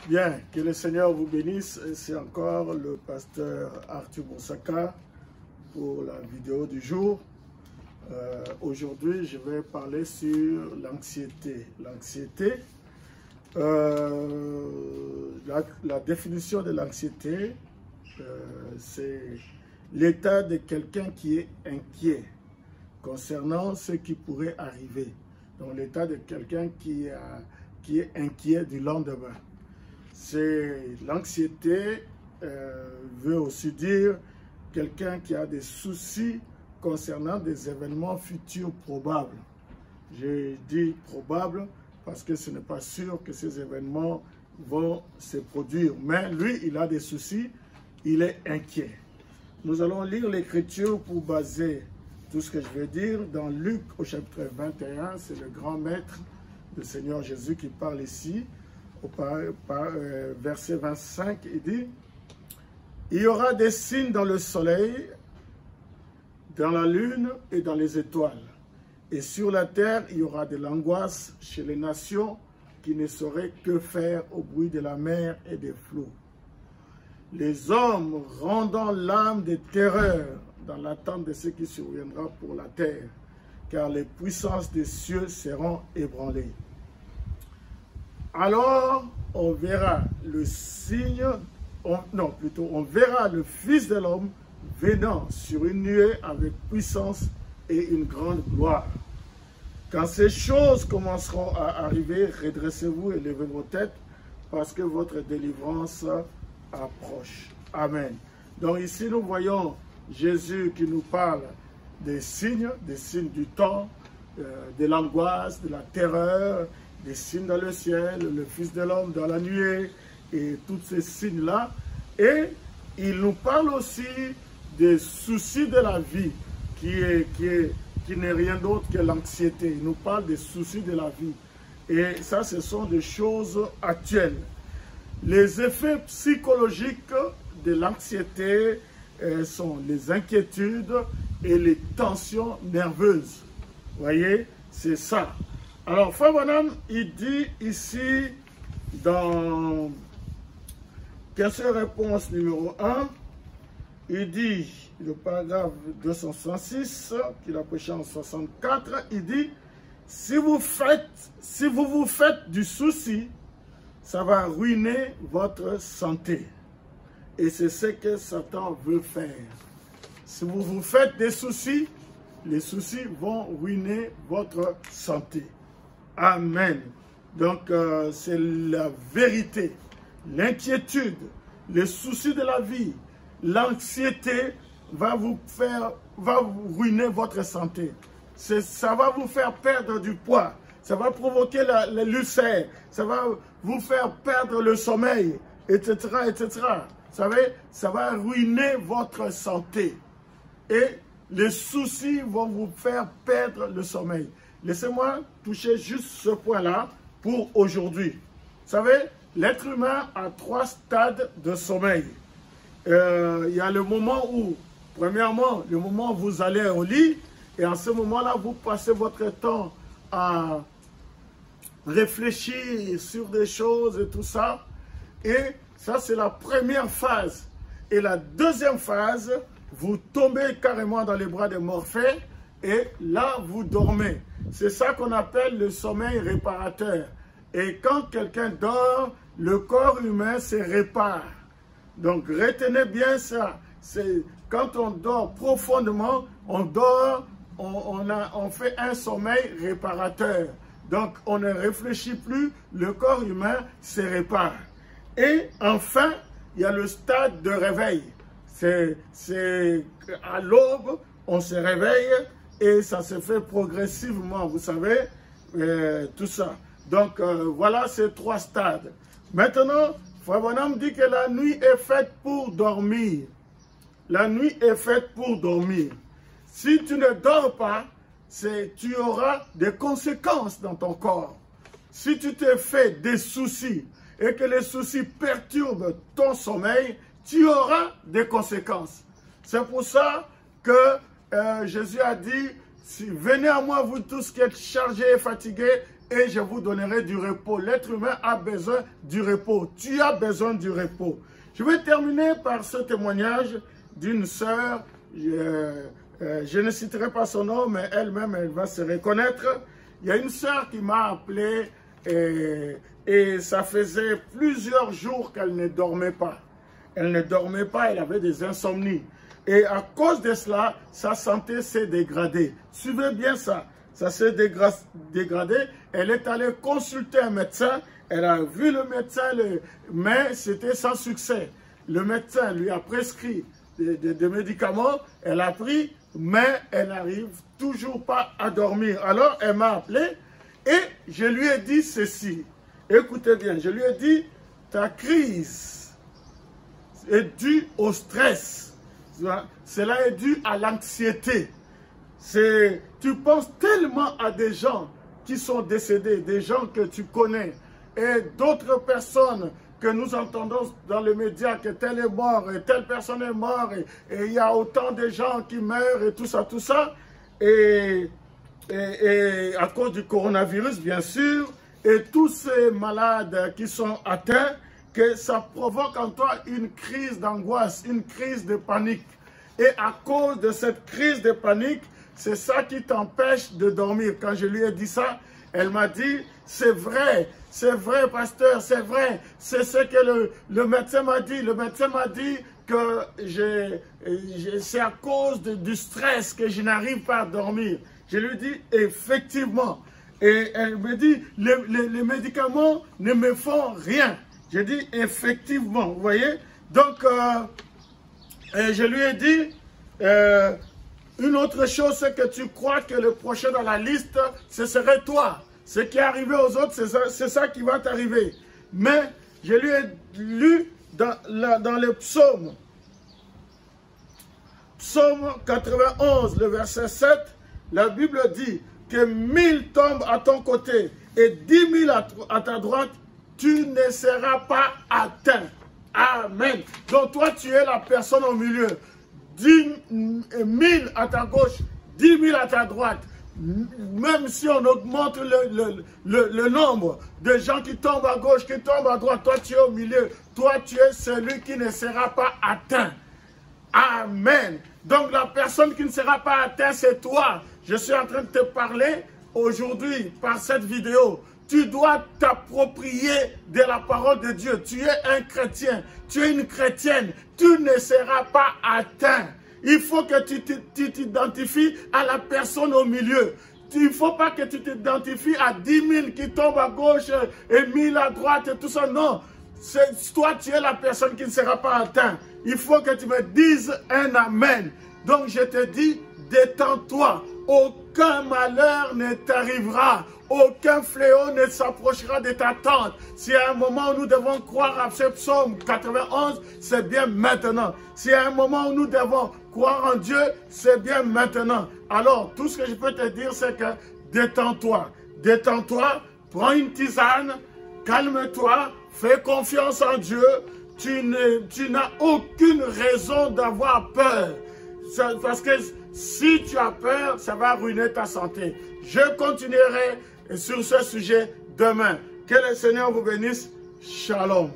Bien, que le Seigneur vous bénisse. C'est encore le pasteur Arthur Boussaka pour la vidéo du jour. Aujourd'hui, je vais parler sur l'anxiété. L'anxiété, la définition de l'anxiété, c'est l'état de quelqu'un qui est inquiet concernant ce qui pourrait arriver. Donc, l'état de quelqu'un qui est inquiet du lendemain. L'anxiété veut aussi dire quelqu'un qui a des soucis concernant des événements futurs probables. Je dis probables parce que ce n'est pas sûr que ces événements vont se produire. Mais lui, il a des soucis, il est inquiet. Nous allons lire l'Écriture pour baser tout ce que je vais dire dans Luc au chapitre 21. C'est le grand maître du Seigneur Jésus qui parle ici. Verset 25, il dit: il y aura des signes dans le soleil, dans la lune et dans les étoiles. Et sur la terre, il y aura de l'angoisse chez les nations qui ne sauraient que faire au bruit de la mer et des flots. Les hommes rendant l'âme de terreur dans l'attente de ce qui surviendra pour la terre, car les puissances des cieux seront ébranlées. Alors, on verra le signe, on verra le Fils de l'homme venant sur une nuée avec puissance et une grande gloire. Quand ces choses commenceront à arriver, redressez-vous et levez vos têtes, parce que votre délivrance approche. Amen. Donc ici, nous voyons Jésus qui nous parle des signes du temps, de l'angoisse, de la terreur, des signes dans le ciel, le Fils de l'homme dans la nuée, et tous ces signes-là. Et il nous parle aussi des soucis de la vie, qui n'est rien d'autre que l'anxiété. Il nous parle des soucis de la vie. Et ça, ce sont des choses actuelles. Les effets psychologiques de l'anxiété sont les inquiétudes et les tensions nerveuses. Vous voyez, c'est ça. Alors, Frère Branham, il dit ici, dans question-réponse numéro 1, il dit, le paragraphe 266, qu'il a prêché en 64, il dit, si vous vous faites du souci, ça va ruiner votre santé. Et c'est ce que Satan veut faire. Si vous vous faites des soucis, les soucis vont ruiner votre santé. Amen. Donc, c'est la vérité. L'inquiétude, les soucis de la vie, l'anxiété va vous ruiner votre santé. Ça va vous faire perdre du poids. Ça va provoquer l'ulcère. Ça va vous faire perdre le sommeil, etc., etc. Vous savez, ça va ruiner votre santé. Et les soucis vont vous faire perdre le sommeil. Laissez-moi toucher juste ce point-là pour aujourd'hui. Vous savez, l'être humain a 3 stades de sommeil. Il y a le moment où, premièrement, le moment où vous allez au lit, et en ce moment-là, vous passez votre temps à réfléchir sur des choses et tout ça. Et ça, c'est la première phase. Et la deuxième phase, vous tombez carrément dans les bras de Morphée et là, vous dormez. C'est ça qu'on appelle le sommeil réparateur. Et quand quelqu'un dort, le corps humain se répare. Donc, retenez bien ça. C'est quand on dort profondément, on dort, on fait un sommeil réparateur. Donc, on ne réfléchit plus, le corps humain se répare. Et enfin, il y a le stade de réveil. C'est à l'aube, on se réveille et ça se fait progressivement, vous savez, tout ça. Donc, voilà ces 3 stades. Maintenant, Frère Branham dit que la nuit est faite pour dormir. La nuit est faite pour dormir. Si tu ne dors pas, tu auras des conséquences dans ton corps. Si tu te fais des soucis et que les soucis perturbent ton sommeil, tu auras des conséquences. C'est pour ça que Jésus a dit, venez à moi vous tous qui êtes chargés et fatigués, et je vous donnerai du repos. L'être humain a besoin du repos. Tu as besoin du repos. Je vais terminer par ce témoignage d'une sœur. Je ne citerai pas son nom, mais elle-même, elle va se reconnaître. Il y a une sœur qui m'a appelé et ça faisait plusieurs jours qu'elle ne dormait pas. Elle ne dormait pas, elle avait des insomnies. Et à cause de cela, sa santé s'est dégradée. Suivez bien ça. Ça s'est dégradé. Elle est allée consulter un médecin. Elle a vu le médecin, mais c'était sans succès. Le médecin lui a prescrit des médicaments. Elle a pris, mais elle n'arrive toujours pas à dormir. Alors, elle m'a appelé et je lui ai dit ceci. Écoutez bien, je lui ai dit, ta crise est due au stress. Cela est dû à l'anxiété. Tu penses tellement à des gens qui sont décédés, des gens que tu connais, et d'autres personnes que nous entendons dans les médias, que tel est mort, et telle personne est morte, et il y a autant de gens qui meurent, et tout ça, et à cause du coronavirus, bien sûr, et tous ces malades qui sont atteints, que ça provoque en toi une crise d'angoisse, une crise de panique. Et à cause de cette crise de panique, c'est ça qui t'empêche de dormir. Quand je lui ai dit ça, elle m'a dit, c'est vrai, pasteur, c'est vrai. C'est ce que le médecin m'a dit. Le médecin m'a dit que c'est à cause du stress que je n'arrive pas à dormir. Je lui dis, effectivement. Et elle me dit, les médicaments ne me font rien. J'ai dit, effectivement, vous voyez. Donc, je lui ai dit, une autre chose, c'est que tu crois que le prochain dans la liste, ce serait toi. Ce qui est arrivé aux autres, c'est ça qui va t'arriver. Mais je lui ai lu dans le psaume. Psaume 91, le verset 7, la Bible dit que 1000 tombent à ton côté et 10 000 à ta droite, tu ne seras pas atteint. Amen. Donc toi, tu es la personne au milieu. 10 000 à ta gauche, 10 000 à ta droite. Même si on augmente le nombre de gens qui tombent à gauche, qui tombent à droite, toi tu es au milieu. Toi tu es celui qui ne sera pas atteint. Amen. Donc la personne qui ne sera pas atteinte, c'est toi. Je suis en train de te parler aujourd'hui par cette vidéo. Tu dois t'approprier de la parole de Dieu. Tu es un chrétien, tu es une chrétienne. Tu ne seras pas atteint. Il faut que tu t'identifies à la personne au milieu. Il ne faut pas que tu t'identifies à 10 000 qui tombent à gauche et 1000 à droite et tout ça. Non, toi tu es la personne qui ne sera pas atteinte. Il faut que tu me dises un amen. Donc je te dis, détends-toi. Aucun malheur ne t'arrivera. Aucun fléau ne s'approchera de ta tente. Si à un moment où nous devons croire à ce psaume 91, c'est bien maintenant. Si à un moment où nous devons croire en Dieu, c'est bien maintenant. Alors, tout ce que je peux te dire, c'est que détends-toi. Détends-toi, prends une tisane, calme-toi, fais confiance en Dieu. Tu n'as aucune raison d'avoir peur. Parce que si tu as peur, ça va ruiner ta santé. Je continuerai sur ce sujet demain. Que le Seigneur vous bénisse. Shalom.